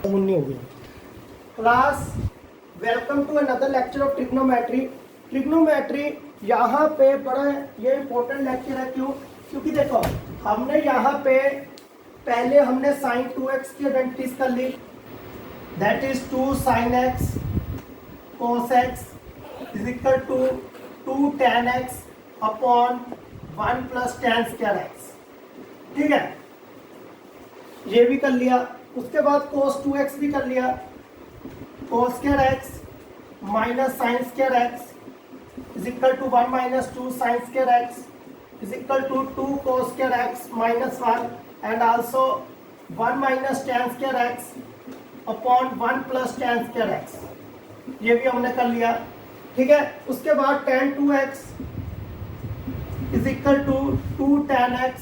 मुन्नी हो गई class. Welcome to another lecture of trigonometry. Trigonometry यहाँ पे बड़ा ये इंपॉर्टेंट लेक्चर है। क्यों? क्योंकि देखो हमने यहाँ पे पहले हमने साइन 2x की आइडेंटिटीज कर ली, that is 2 sin x cos x is equal to 2 tan x upon 1 plus tan square x। ठीक है, ये भी कर लिया। उसके बाद cos 2x भी कर लिया, cos square x minus sine square x is equal to 1 minus 2 sine square x is equal to 2 cos square x minus 1 and also 1 minus tan square x upon 1 plus tan square x, ये भी हमने कर लिया। ठीक है, उसके बाद tan 2x is equal to 2 tan x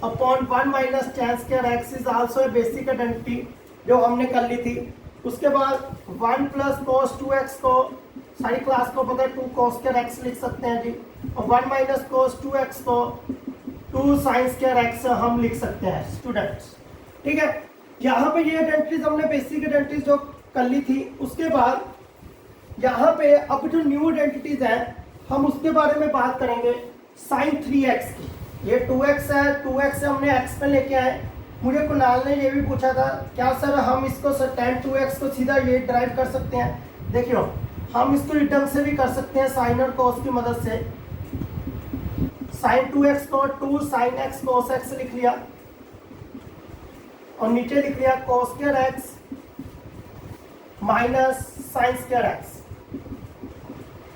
upon 1 minus tan square x is also a basic identity जो हमने कर ली थी। उसके बाद 1 प्लस cos 2x को सारी क्लास को पता है 2 cos स्क्वायर x लिख सकते हैं जी, और 1 माइनस cos 2x को 2 sin स्क्वायर x हम लिख सकते हैं स्टूडेंट्स। ठीक है, यहाँ पे ये आइडेंटिटीज हमने बेसिक आइडेंटिटीज जो कर ली थी। उसके बाद यहाँ पे अब जो न्यू आइडेंटिटीज है हम उसके बारे में बात करेंगे, sin 3x की। ये 2x है, 2x से हमने x पे लेके आए। मुझे कुणाल ने ये भी पूछा था क्या सर हम इसको tan 2x को सीधा ये ड्राइव कर सकते हैं। देखियो हम इसको रिटर्न से भी कर सकते हैं साइन और cos की मदद से। sin 2x को 2 sin x cos x लिख लिया और नीचे लिख लिया cos square x minus sine square x।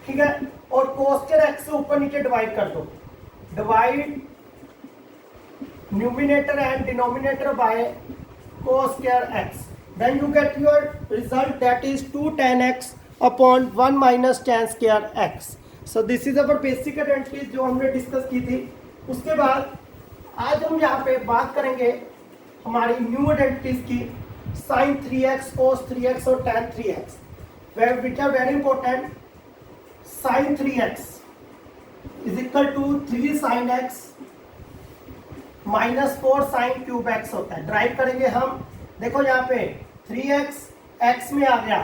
ठीक है, और cos स्क्वायर x से ऊपर नीचे डिवाइड कर दो, divide numerator and denominator by cos square x, then you get your result that is 2 tan x upon 1 minus tan square x. So this is our basic identities जो हमने discuss की थी। उसके बाद आज हम यहाँ पे बात करेंगे हमारी न्यू आइडेंटिटीज की, sin 3x cos 3x और tan 3x, which are very important। sin 3x is equal to 3 sin x minus 4 sine cube x होता है। ड्राइव करेंगे हम, देखो यहाँ पे 3x x में आ गया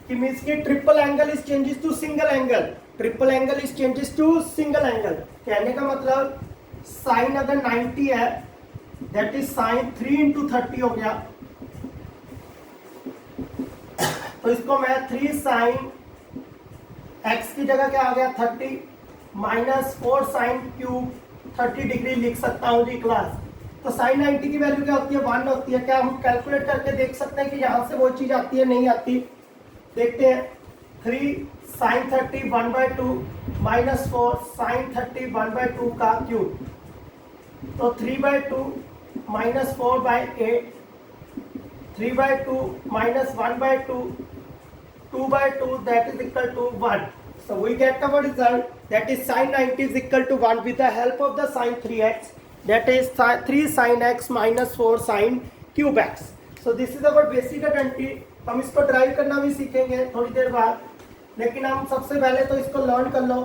कि मीन्स कि triple angle is changes to single angle, triple angle is changes to single angle. कहने का मतलब साइन अगर 90 है दैट इज साइन 3 इंटू 30 हो गया, तो इसको मैं 3 साइन x की जगह क्या आ गया 30 माइनस 4 साइन क्यूब 30 डिग्री लिख सकता हूँ जी क्लास। तो साइन 90 की वैल्यू क्या होती है 1 होती है। क्या हम कैलकुलेट करके देख सकते हैं कि यहाँ से वो चीज आती है नहीं आती? देखते हैं। 3 साइन 30 1/2 माइनस 4 साइन 30 1/2 का क्यूब, तो 3/2 minus 4/8 3/2 minus 1/2 2/2 that is equal to 1। So we get our result that is sin 90 is equal to 1 with the help of the sin 3x, that is 3 sin x minus 4 sin cube x. So this is our basic identity। हम इसको drive करना भी सीखेंगे थोड़ी देर बाद, लेकिन हम सबसे पहले तो इसको लर्न कर लो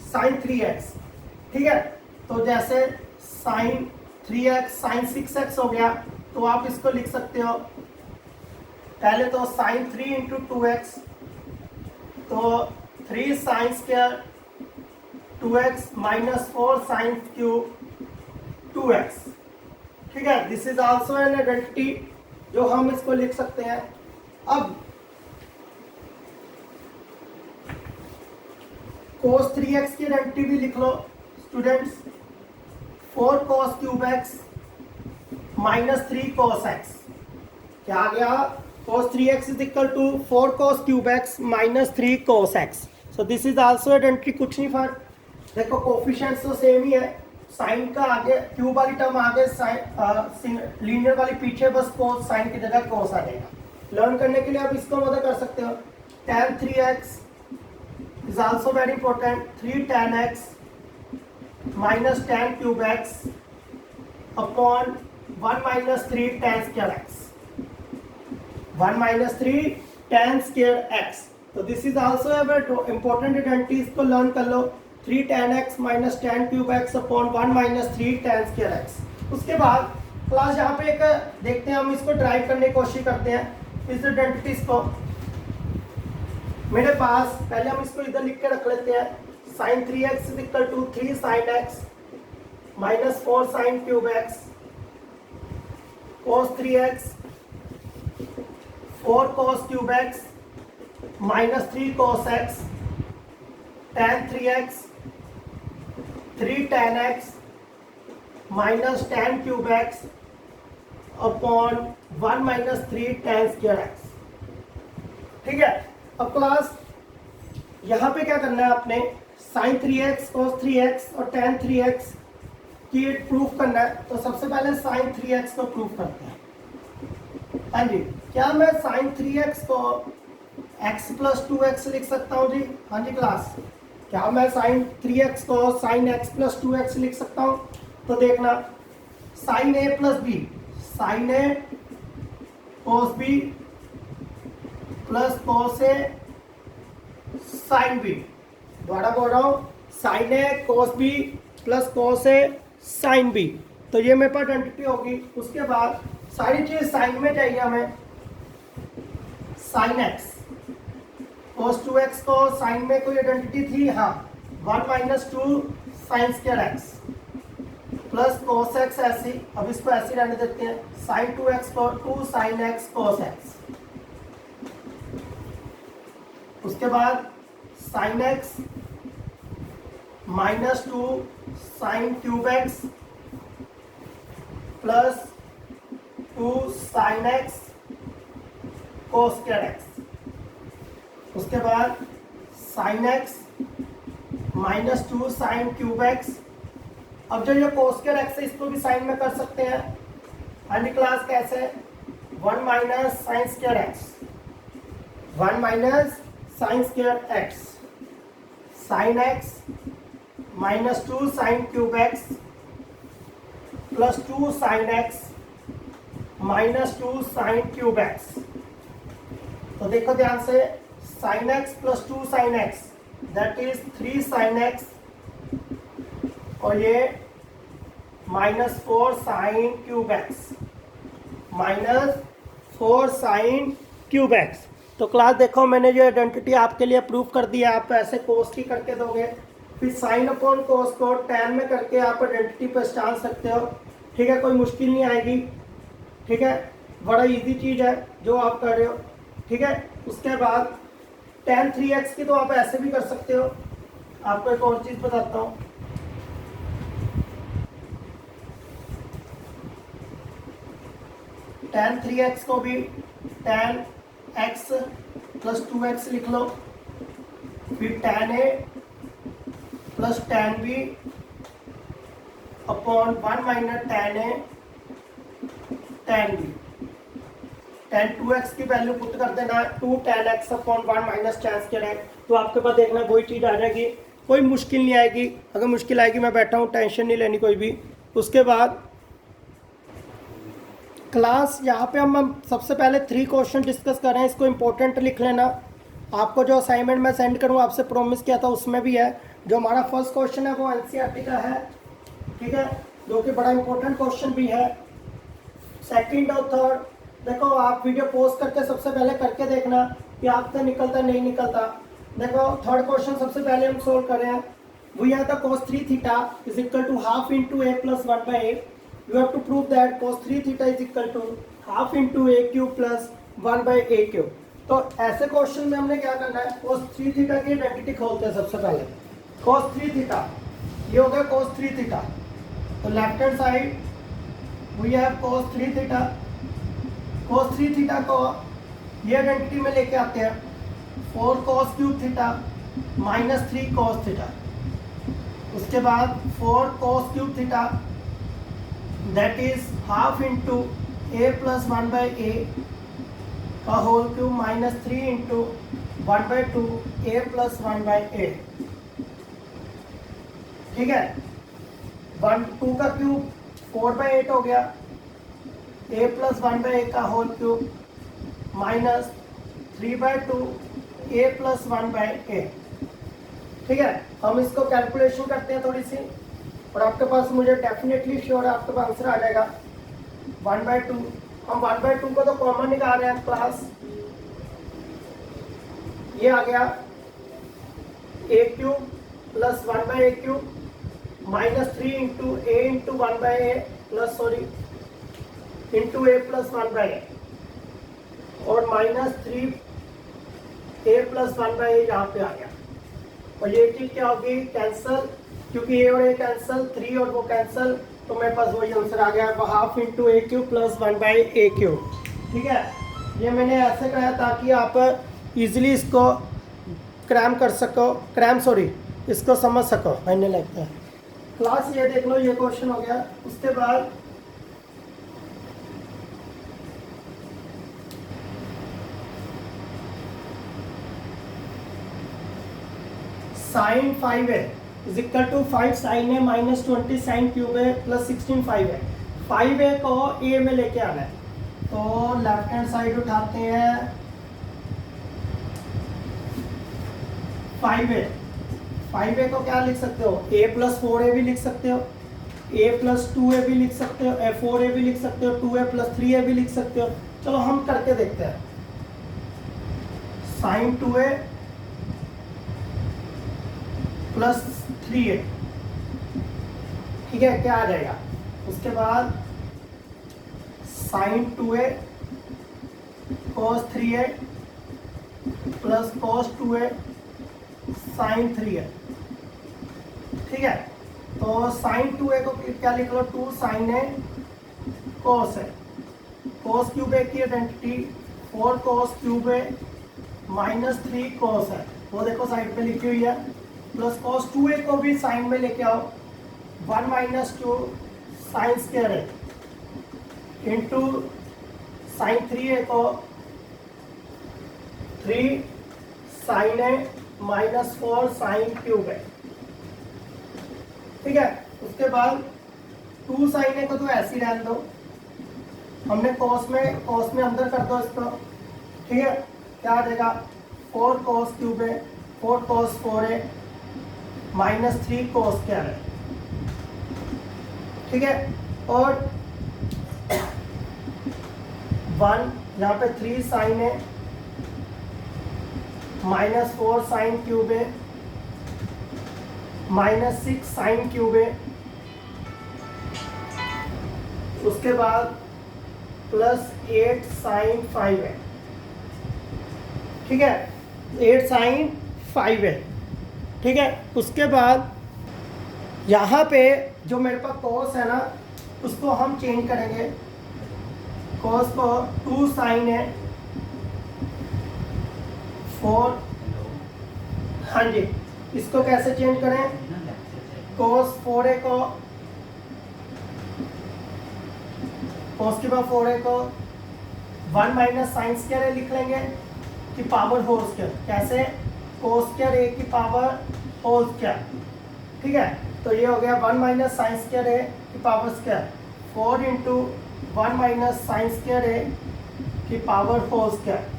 sin 3x। ठीक है, तो जैसे sin 3x sin 6x हो गया, तो आप इसको लिख सकते हो पहले तो sin 3 इंटू 2x, तो 3 sine square 2x minus 4 sine cube 2x। ठीक है, this is also an identity जो हम इसको लिख सकते हैं। अब cos 3x की आइडेंटिटी भी लिख लो students, 4 cos cube x minus 3 cos x। क्या आ गया? cos 3x is equal to 4 cos cube x minus 3 cos x। So this is also identity, कुछ नहीं फर्क। देखो कोफिशिएंट्स तो सेम ही है, साइन का आगे क्यूब वाली टर्म आगे साइन लीनियर वाली पीछे, बस cos साइन की जगह cos आ जाएगा। लर्न करने के लिए आप इसको मदद कर सकते हो। tan 3x is also very important, 3 tan x minus tan cube x upon 1 minus 3 tan square x, 1 minus 3 tan square x। तो this is also important identity, इसको लर्न कर लो। 3 tan x minus tan cube x upon 1 minus 3 tan square x। उसके बाद class यहाँ पे एक देखते हैं, हम इसको ड्राइव करने की कोशिश करते हैं इस आइडेंटिटीज को। मेरे पास पहले हम इसको इधर लिख के रख लेते हैं, sin 3x is equal to 3 sin x minus 4 sin cube x cos 3x 4 cos cube x minus 3 cos x tan 3x 3 tan x minus tan cube x upon 1 minus 3 tan square x। ठीक है, अब class यहाँ पे क्या करना है, आपने sin 3x cos 3x और tan 3x की प्रूफ करना है। तो सबसे पहले sin 3x को प्रूफ करते हैं। हाँ जी, क्या मैं sin 3x को x प्लस 2x लिख सकता हूँ जी? हाँ जी क्लास, क्या मैं sin 3x को sin x प्लस 2x लिख सकता हूँ? तो देखना, sin a plus B, sin a cos b plus cos a sin b, दोबारा बोल रहा हूँ, sin a cos b plus cos a sin b। तो ये मेरे पास आइडेंटिटी होगी। उसके बाद सारी चीज साइन में चाहिए हमें, sin x cos 2x को साइन में कोई आइडेंटिटी थी, हाँ, 1 minus 2 sine square x plus cos x ऐसी, अब इसको ऐसे रहने देते हैं, sin 2x को 2 sin x cos x। उसके बाद sin x minus 2 sin cube x plus 2 sin x cos square x। उसके बाद sin x minus 2 sin cube x। अब जो ये cos स्क्वायर x है इसको भी साइन में कर सकते हैं। अन्य क्लास कैसे, 1 minus sine square x, 1 minus sine square x, sine x minus 2 sine cube x plus 2 sine x minus 2 sine cube x। तो देखो ध्यान से, sine x plus 2 sine x that is 3 sine x, और ये minus 4 sine cube x, minus 4 sine cube x। तो class देखो, मैंने जो आइडेंटिटी आपके लिए प्रूफ कर दिया, आप ऐसे कोस की करके दोगे, फिर साइन अपॉन कोस को टैन में करके आप आइडेंटिटी पहचान सकते हो। ठीक है, कोई मुश्किल नहीं आएगी। ठीक है, बड़ा इजी चीज़ है जो आप कर रहे हो। ठीक है, उसके बाद tan 3x की तो आप ऐसे भी कर सकते हो। आपको एक और चीज़ बताता हूँ, tan 3x को भी tan x प्लस 2x लिख लो, फिर tan a plus tan b upon 1 minus tan a tan b। tan 2x की वैल्यू पुट कर देना, 2 tan x upon 1 minus tan square x। तो आपके पास देखना वही चीज़ आ जाएगी, कोई मुश्किल नहीं आएगी। अगर मुश्किल आएगी मैं बैठा हूँ, टेंशन नहीं लेनी कोई भी। उसके बाद क्लास यहाँ पे हम सबसे पहले 3 क्वेश्चन डिस्कस कर रहे हैं, इसको इम्पोर्टेंट लिख लेना। आपको जो असाइनमेंट मैं सेंड करूँ, आपसे प्रॉमिस किया था उसमें भी है। जो हमारा फर्स्ट क्वेश्चन है वो एनसीईआरटी का है, ठीक है, जो कि बड़ा इंपॉर्टेंट क्वेश्चन भी है। सेकंड और थर्ड देखो, आप वीडियो पोस्ट करके सबसे पहले करके देखना कि आपसे निकलता नहीं निकलता। देखो थर्ड क्वेश्चन सबसे पहले हम सोल्व कर रहे हैं। We have the cos 3 theta is equal to half into a plus 1 by A. You have to prove that cos 3 theta is equal to half into a cube plus 1 by A cube. तो ऐसे question में हमने क्या करना है, cos 3 theta की identity खोलते हैं सबसे पहले। cos 3 थीटा, ये हो गया cos 3 थीटा। तो left hand side we have cos 3 theta. cos 3 theta को ये आइडेंटिटी में लेके आते हैं, 4 cos cube theta minus 3 cos theta. उसके बाद 4 cos cube theta that is half into a plus 1 by a का whole cube minus 3 into 1 by 2 a plus 1 by a. ठीक है, 1 2 का क्यूब 4 बाई 8 हो गया, a प्लस 1 बाई ए का whole cube minus 3 by 2 a plus 1 by a. ठीक है, हम इसको कैलकुलेशन करते हैं थोड़ी सी, और आपके पास मुझे डेफिनेटली श्योर है आपके पास आंसर आ जाएगा। 1/2, हम 1/2 को तो कॉमन निकाल रहे हैं क्लास, ये आ गया a cube plus 1/a³ minus 3 into a into 1/a plus sorry into a plus 1/a और माइनस 3a प्लस 1/a यहाँ पे आ गया। और ये चीज क्या होगी, कैंसल, क्योंकि a और a कैंसल, 3 और वो कैंसल, तो मेरे पास वही आंसर आ गया, half into a³ plus 1/a³। ठीक है, ये मैंने ऐसे कहा ताकि आप इजीली इसको इसको समझ सको। मैंने लगता है क्लास ये देख लो, ये क्वेश्चन हो गया। उसके बाद sine 5a is equal to 5 sine a minus 20 sine cube a plus 16 5a। 5a को a में लेके आना है, तो लेफ्ट हैंड साइड उठाते हैं 5a को क्या लिख सकते हो, a प्लस 4a भी लिख सकते हो, a प्लस 2a भी लिख सकते हो, 4a भी लिख सकते हो, 2a प्लस 3a भी लिख सकते हो। चलो हम करके देखते हैं। साइन 2a प्लस 3a, ठीक है, क्या आ जाएगा। उसके बाद sine 2a cos 3a plus cos 2a sine 3a। ठीक है, तो साइन 2a को क्या लिख लो, 2 साइन a cos है, cos क्यूब a की identity 4 cos cube a minus 3 cos है, वो देखो साइड पे लिखी हुई है, प्लस cos 2a को भी साइन में लेके आओ, 1 माइनस 2 साइन स्क्वायर है इंटू साइन 3a को 3 sine a minus 4 sine cube है। ठीक है, उसके बाद 2 साइन a को तो ऐसे ही रहने दो, हमने cos में अंदर कर दो इसको। ठीक है, क्या आ जाएगा, 4 cos क्यूब है, 4 cos 4a minus 3 cos square है। ठीक है, और 1 यहाँ पे 3 साइन है माइनस 4 साइन क्यूब है माइनस 6 साइन क्यूब है। उसके बाद प्लस 8 साइन 5 है। ठीक है, 8 साइन 5 है। ठीक है, उसके बाद यहाँ पे जो मेरे पास cos है ना, उसको हम चेंज करेंगे, cos को 2 साइन है 4, हाँ जी, इसको कैसे चेंज करें, cos 4a को cos के बाद 4a को 1 माइनस साइन स्क्वायर लिख लेंगे कि पावर होल स्क्वायर, कैसे, cos स्क्वायर a की पावर होल स्क्वायर। ठीक है, तो ये हो गया 1 माइनस साइन स्क्वायर a की power square, 4 into 1 minus sine square a की पावर होल स्क्वायर।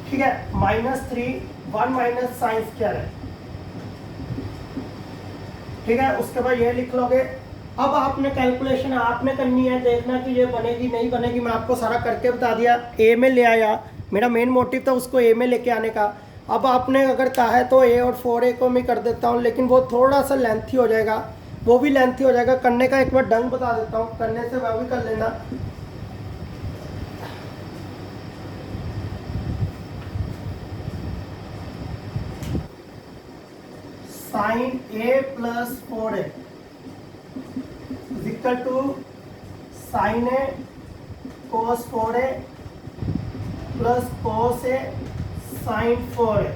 ठीक है, माइनस 3 1 माइनस साइन स्क्वायर है। ठीक है, उसके बाद ये लिख लोगे। अब आपने कैलकुलेशन आपने करनी है, देखना कि ये बनेगी नहीं बनेगी। मैं आपको सारा करके बता दिया, ए में ले आया, मेरा मेन मोटिव था उसको ए में लेके आने का। अब आपने अगर कहा है तो ए और 4a को मैं कर देता हूँ, लेकिन वो थोड़ा सा लेंथी हो जाएगा, वो भी लेंथी हो जाएगा। करने का एक बार ढंग बता देता हूँ, करने से वह भी कर लेना। Sine a plus 4a equal to sine a cos 4a plus cos a sine 4a।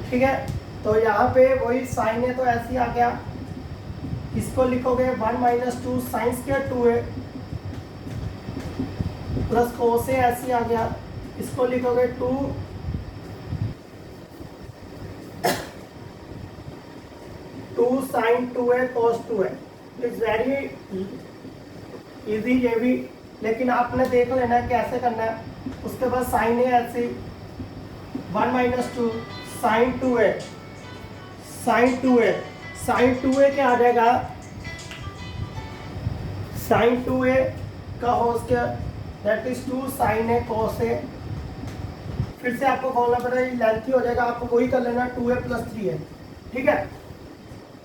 ठीक है, तो यहाँ पे वही साइन है तो ऐसे ही आ गया, इसको लिखोगे 1 minus 2 sine square 2a plus cos a ऐसे ही आ गया, इसको लिखोगे 2 sine 2a cos 2a। It's very easy ये भी, लेकिन आपने देख लेना है कैसे करना है। उसके बाद साइन ए ऐसे 1 minus 2 sine 2a sign 2a क्या आ जाएगा, साइन 2a का whole square that is 2 sine a cos a. फिर से आपको खोलना पड़ेगा, लेंथी हो जाएगा, आपको वही कर लेना 2a + 3a। ठीक है,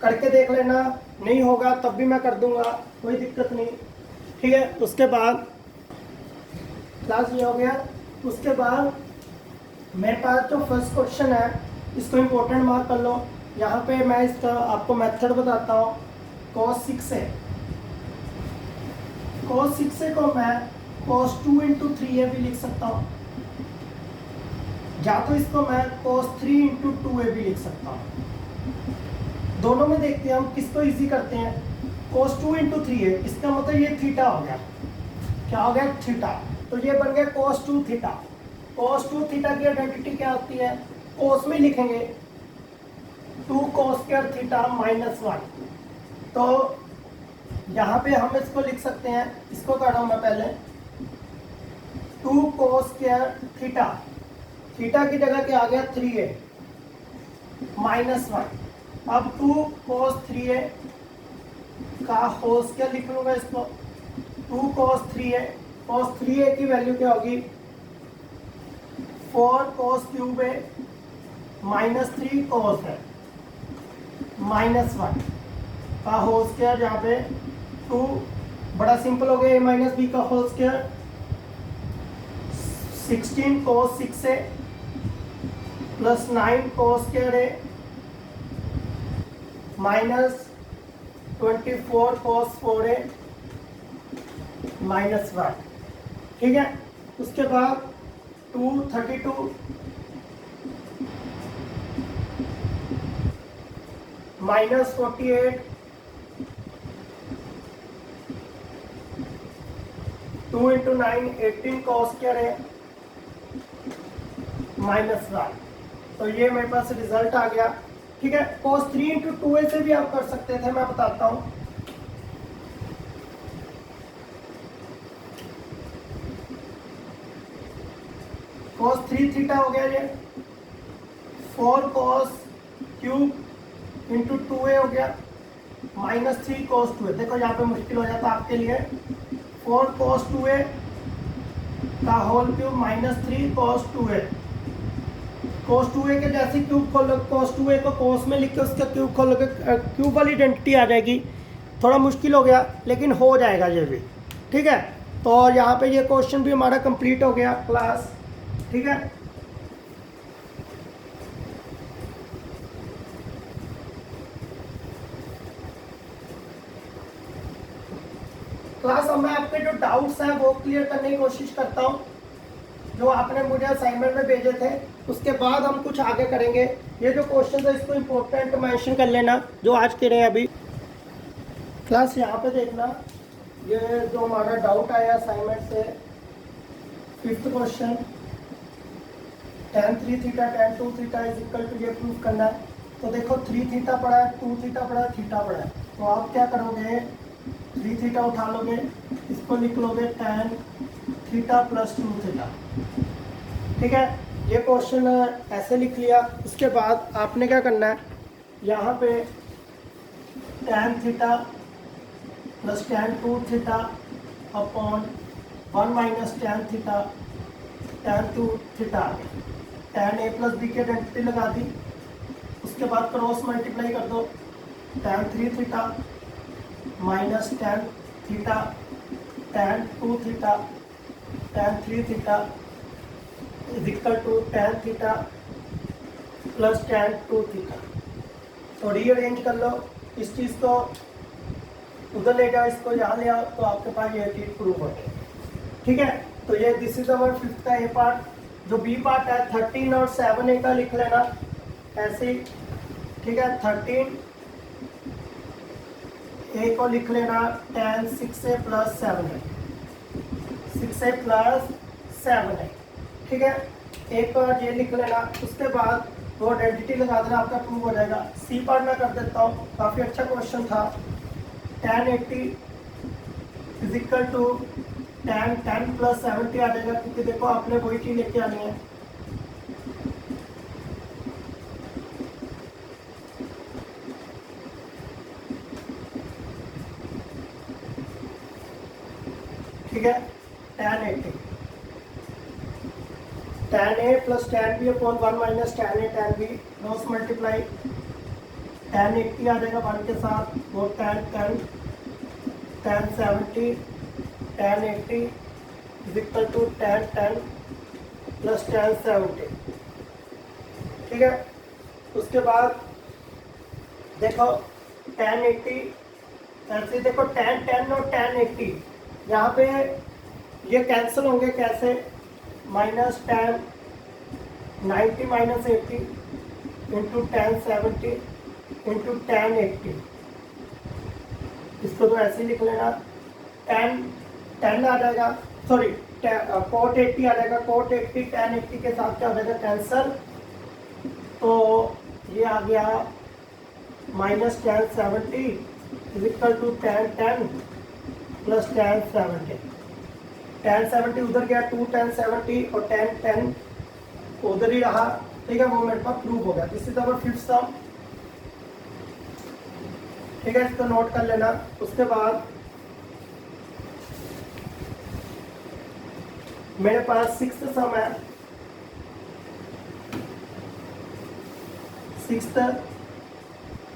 करके देख लेना, नहीं होगा तब भी मैं कर दूंगा, कोई दिक्कत नहीं। ठीक है, उसके बाद क्लास ये हो गया। उसके बाद मेरे पास जो फर्स्ट क्वेश्चन है इसको इम्पोर्टेंट मार्क कर लो। यहाँ पे मैं इसका आपको मेथड बताता हूँ। cos 6a को मैं cos 2 × 3a भी लिख सकता हूँ, या तो इसको मैं cos 3 × 2a भी लिख सकता हूँ। दोनों में देखते हैं हम किसको इजी करते हैं। cos 2 × 3a, इसका मतलब ये थीटा हो गया। क्या हो गया? थीटा। तो ये बन गया cos 2 थीटा। cos 2 थीटा की आइडेंटिटी क्या होती है? cos में लिखेंगे 2 cos स्क्वायर थीटा -1। तो यहाँ पे हम इसको लिख सकते हैं, इसको कर रहा हूँ मैं पहले, 2 cos स्क्वायर थीटा, थीटा की जगह क्या आ गया 3a -1। अब 2 cos 3a का होल स्क्वायर लिख लूंगा इसको, 2 cos 3a की वैल्यू क्या होगी? 4 cos क्यूब a -3 cos है -1 का होल स्क्वायर, जहाँ पे 2 बड़ा सिंपल हो गया, a - b का whole square 16 cos 6a + 9 cos square a -24 cos 4a -1। ठीक है, उसके बाद 232 -48 2 × 9 18 cos स्क्वायर है -1। तो ये मेरे पास रिजल्ट आ गया। ठीक है, cos 3 × 2a से भी आप कर सकते थे, मैं बताता हूँ। cos 3 थीटा हो गया ये, 4 cos क्यूब × 2a हो गया -3 cos 2a। देखो यहाँ पे मुश्किल हो जाता आपके लिए, 4 cos 2a का whole cube -3 cos 2a। cos 2a के जैसे क्यूब खोलो, cos 2a को cos में लिख के उसका क्यूब खोलोगे, क्यूब वाली आइडेंटिटी आ जाएगी। थोड़ा मुश्किल हो गया लेकिन हो जाएगा ये भी। ठीक है, तो यहाँ पे ये क्वेश्चन भी हमारा कंप्लीट हो गया क्लास। ठीक है, क्लास अब मैं आपके जो डाउट्स हैं वो क्लियर करने की कोशिश करता हूँ, जो आपने मुझे असाइनमेंट में भेजे थे। उसके बाद हम कुछ आगे करेंगे। ये जो क्वेश्चन है इसको इम्पोर्टेंट मेंशन कर लेना, जो आज के रहे हैं अभी। क्लास यहाँ पे देखना, ये जो हमारा डाउट आया असाइनमेंट से, 5th question, tan 3 theta tan 2 theta is equal to, ये प्रूफ करना है। तो देखो 3 थीटा पड़ा है, 2 थीटा पड़ा है, थीटा पड़ा है। तो आप क्या करोगे, 3 थीटा उठा लोगे, इसको लिख लोगे tan थीटा + 2 थीटा। ठीक है, ये क्वेश्चन ऐसे लिख लिया। उसके बाद आपने क्या करना है, यहाँ पे tan theta + tan 2 theta upon 1 - tan theta tan 2 theta आ गया। tan a + b की आइडेंटिटी लगा दी। उसके बाद क्रॉस मल्टीप्लाई कर दो, tan 3 theta -tan theta tan 2 theta tan 3 theta is equal to tan theta + tan 2 theta. तो रीअरेंज कर लो, इस चीज़ को उधर ले जाओ, इसको यहाँ ले आओ, तो आपके पास ये चीज़ प्रूफ हो गई। ठीक है, तो ये दिस इज अवर 5th का ए पार्ट। जो बी पार्ट है 13 और 7a का लिख लेना ऐसे ही। ठीक है, 13 ए को लिख लेना tan 6a + 7a, 6a + 7a। ठीक है, एक बार ये लिख लेना। उसके बाद वो आइडेंटिटी लगा देना, आपका प्रूव हो जाएगा। सी पार्ट मैं कर देता हूँ, काफ़ी अच्छा क्वेश्चन था। tan 80 is equal to tan 10 + 70 आ जाएगा, क्योंकि देखो आपने वही चीज़ लेके आनी है। ठीक है, tan 80 tan A plus tan B upon 1 minus tan A tan B cross multiply tan 80 आ जाएगा 1 के साथ, वो tan 10 tan 70 tan 80 is equal to tan 10 plus tan 70। ठीक है, उसके बाद देखो tan 80 ऐसे देखो tan 10 और tan 80 यहाँ पे ये कैंसिल होंगे कैसे, minus tan 90 minus 80 into tan 70 into tan 80, इसको तो ऐसे ही लिख लेना, tan 10 आ जाएगा, सॉरी cot 80 आ जाएगा, cot 80 tan 80 के साथ क्या हो जाएगा कैंसिल, तो ये आ गया minus tan 70 is equal to tan 10 plus tan 70। tan 70 उधर गया 2 tan 70 और tan 10 उधर ही रहा। ठीक है, वो मेरे पास प्रूव हो गया। दिस इज अवर फिफ्थ सम। ठीक है, इसको नोट कर लेना। उसके बाद मेरे पास सिक्स्थ सम है। Sixth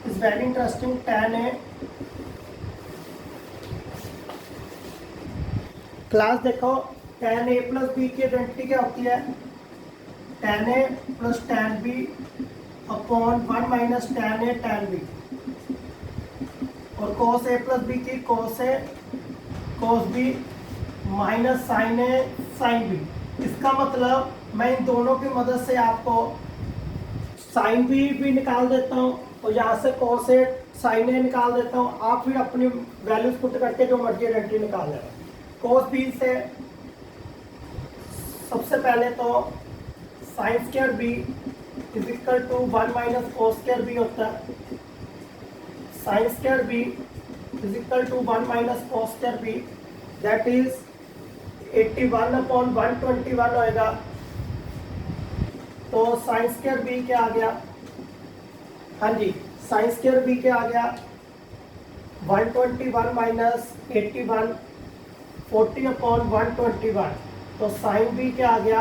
is very interesting. tan A class देखो, tan A प्लस बी की आइडेंटिटी क्या होती है, tan A plus tan B upon 1 minus tan A tan B, और cos A प्लस बी की cos A cos B minus sin A sin B। इसका मतलब मैं इन दोनों की मदद से आपको sin B भी निकाल देता हूँ और यहाँ से cos A sin A निकाल देता हूँ। आप फिर अपनी वैल्यूज पुट करके जो मर्जी आइडेंटिटी निकाल लेना। cos B से सबसे पहले तो sin square B is equal to 1 minus cos square B होता है। sin square B is equal to 1 minus cos square B, that is 81 upon 121 होएगा। तो sin स्क्वायर B क्या आ गया, हाँ जी, sin स्क्वायर B क्या आ गया 121 माइनस 81 40 अपॉन 121, तो साइन बी क्या आ गया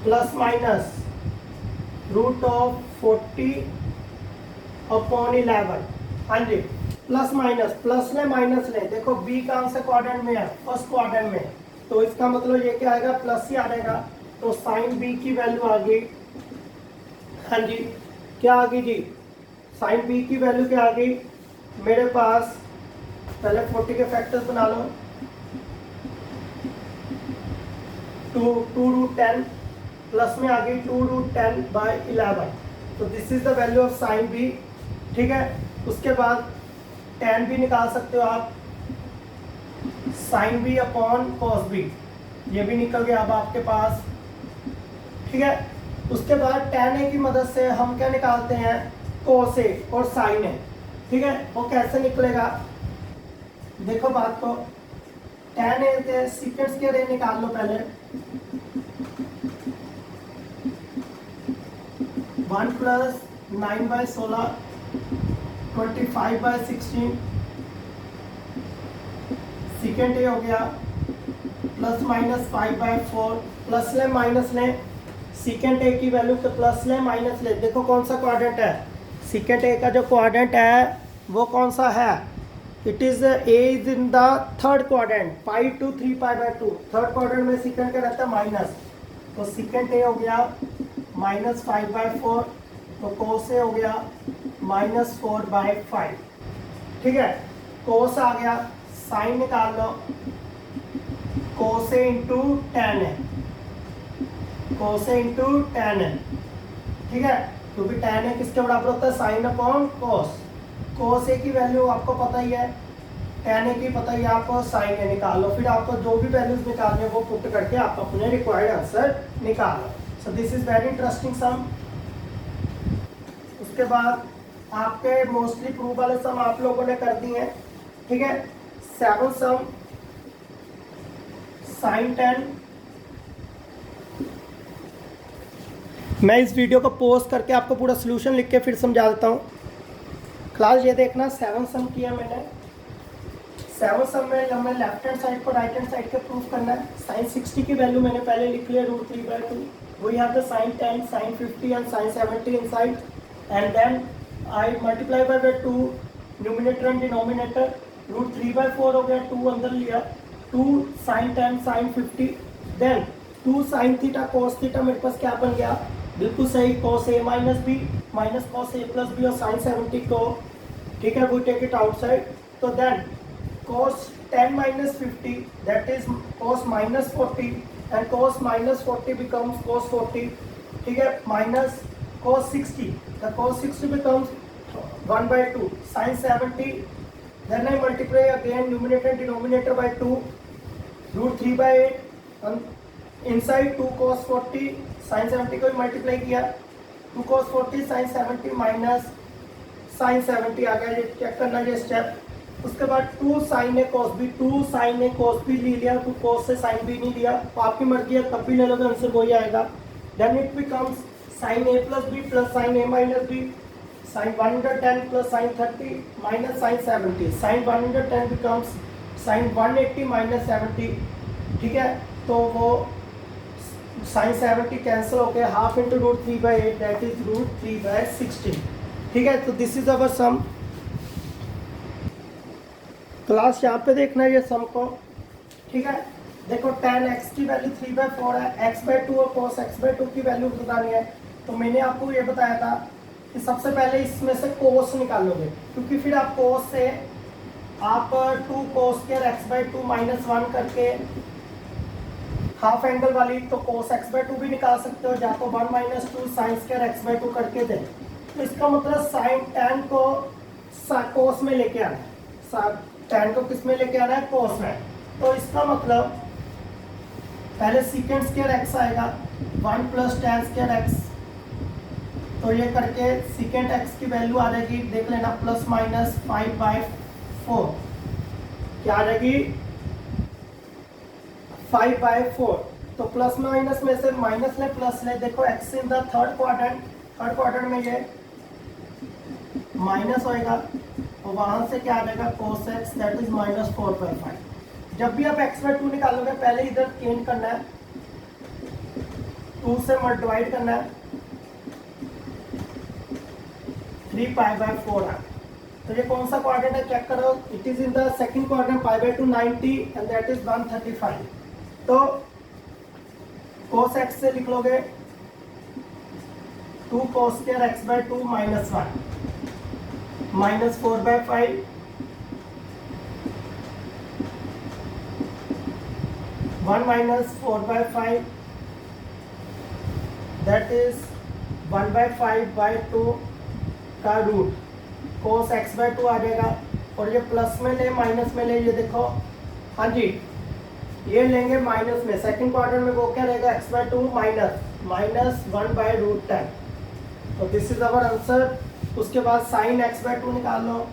plus minus root of 40 upon 11। हाँ जी, प्लस माइनस, प्लस ले माइनस ले, देखो बी कौन से क्वाड्रेंट में है, फर्स्ट क्वाड्रेंट में, तो इसका मतलब ये क्या आएगा प्लस ही आ जाएगा। तो साइन बी की वैल्यू आ गई, हाँ जी क्या आ गई जी, साइन बी की वैल्यू क्या आ गई मेरे पास, पहले 40 के फैक्टर्स बना लो, 2 रूट 10 प्लस में आ गई 2 रूट 10 बाई 11, तो this is the value of sine B. ठीक है, उसके बाद tan भी निकाल सकते हो आप, sine B upon cos B, ये भी निकल गया अब आपके पास। ठीक है, उसके बाद tan A की मदद से हम क्या निकालते हैं cos A और sin A। ठीक है, वो कैसे निकलेगा देखो बात को, tan A के सीकेंट स्क्वायर A निकाल लो पहले, 1 plus 9 by 16 25 by 16 secant A हो गया, प्लस माइनस 5 बाई 4, प्लस ले माइनस ले, सीकेंट A की वैल्यू तो प्लस ले माइनस ले, देखो कौन सा क्वाड्रेंट है, सीकेंट A का जो क्वाड्रेंट है वो कौन सा है, it is A is in the third quadrant, pi to 3 pi by 2, third quadrant में सीकेंट का रहता है माइनस, तो सीकेंट A हो गया माइनस 5 बाई 4, तो कोस A हो गया माइनस 4 बाई 5। ठीक है, कोस आ गया, साइन निकाल लो, कोस A into tan A, cos A into tan A। ठीक है, क्योंकि tan A किसके बराबर होता है sine upon cos, cos A की वैल्यू आपको पता ही है, tan A की पता ही है आपको, साइन A निकाल लो, फिर आपको जो भी वैल्यूज निकालनी है वो पुट करके आप अपने रिक्वायर्ड आंसर निकाल लो। So this is very interesting sum. उसके बाद आपके मोस्टली प्रूव वाले सम आप लोगों ने कर दिए हैं। ठीक है, 7 सम, साइन 10, मैं इस वीडियो को पोस्ट करके आपको पूरा सोल्यूशन लिख के फिर समझा देता हूँ। क्लास ये देखना 7 सम किया मैंने, 7 सम में हमें लेफ्ट हैंड साइड को राइट हैंड साइड के प्रूफ करना है। साइन 60 की वैल्यू मैंने पहले लिख लिया √3/2। We have the sine 10, sine 50 and sine 70 inside, and then I multiply by 2 numerator and denominator. √3/4 हो गया, 2 अंदर लिया, 2 sine 10 sine 50, then 2 sine theta cos theta मेरे पास क्या बन गया, बिल्कुल सही, cos a minus B minus cos a plus B, और साइन 70 को, ठीक है, वी टेक इट आउटसाइड। तो then cos 10 minus 50, that is cos minus 40, and cos minus 40 becomes cos 40, ठीक है, minus cos 60, the cos 60 becomes 1/2, sin 70, then I multiply again numerator and denominator by 2, √3/8, and inside 2 cos 40 sin 70 को multiply किया, 2 cos 40 sin 70 minus sin 70 आ गया, ये check करना ये step. उसके बाद 2 sin a cos b, 2 sin a cos b ले लिया, तो cos से sin b नहीं लिया, तो आपकी मर्जी है कब भी ले लो तो आंसर वही आएगा। Then it becomes sin a plus b plus sin a minus b, sin 110 plus sin 30 minus sin 70, sin 110 becomes sin 180 minus 70, ठीक है, तो वो sin 70 कैंसिल हो गया, हाफ इंटू √3/8, दैट इज √3/16, ठीक है। तो this is our sum. Class यहाँ पे देखना है ये सम को, ठीक है। देखो tan x की वैल्यू 3/4 है, x/2 और cos x/2 की वैल्यू बतानी है। तो मैंने आपको ये बताया था कि सबसे पहले इसमें से cos निकालोगे, क्योंकि फिर आप cos से आप 2 cos स्क्वायर x/2 माइनस 1 करके हाफ एंगल वाली तो cos x/2 भी निकाल सकते हो, या तो 1 माइनस 2 साइन स्क्वायर x/2 करके दे। तो इसका मतलब साइन tan को cos में लेके आना है, tan को किस में लेके आना है, cos में। तो इसका मतलब पहले सीकेंट स्क्वायर x आएगा, 1 प्लस tan स्क्वायर x, तो ये करके सीकेंट x की वैल्यू आ जाएगी, देख लेना, प्लस माइनस 5/4, क्या आ जाएगी, 5/4। तो प्लस माइनस में से माइनस ले प्लस ले, देखो x in the third quadrant में ये माइनस होएगा, और वहां से क्या आ जाएगा, cos x, दैट इज -4/5। जब भी आप x/2 निकालोगे पहले इधर चेंज करना है, 2 से डिवाइड करना है, 3π/4 है। तो ये कौन सा क्वाड्रेंट है चेक करो, it is in the second quadrant, π/2 90 and that is 135। तो cos x से लिख लोगे 2 cos square x/2 minus 1 minus 4/5, 1 minus 4/5, that is 1/5/2 का रूट, cos x/2 आ जाएगा, और ये प्लस में ले माइनस में ले, ये देखो, हाँ जी, ये लेंगे माइनस में, सेकंड क्वार्टर में वो क्या रहेगा, x/2 माइनस 1/√10। तो दिस इज अवर आंसर। उसके बाद साइन x/2 निकाल लो,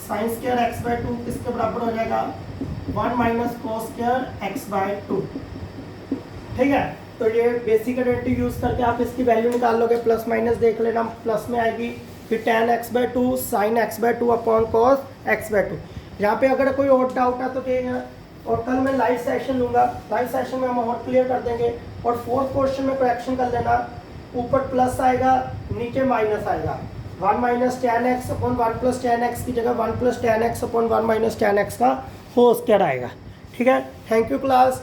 साइन स्क्वायर x/2 किसके बराबर हो जाएगा, 1 माइनस cos स्क्वायर x/2, ठीक है। तो ये बेसिक आइडेंटिटी यूज करके आप इसकी वैल्यू निकाल लोगे, प्लस माइनस देख लेना, प्लस में आएगी, फिर tan x/2 sign x/2 upon cos x/2। यहाँ पे अगर कोई और डाउट है तो कहिएगा, और कल मैं लाइव सेशन लूँगा, लाइव सेशन में हम और क्लियर कर देंगे। और फोर्थ क्वेश्चन में करेक्शन कर लेना, ऊपर प्लस आएगा नीचे माइनस आएगा, 1 minus tan x upon 1 plus tan x की जगह 1 plus tan x upon 1 minus tan x का होल स्क्वायर आएगा, ठीक है। Thank you class.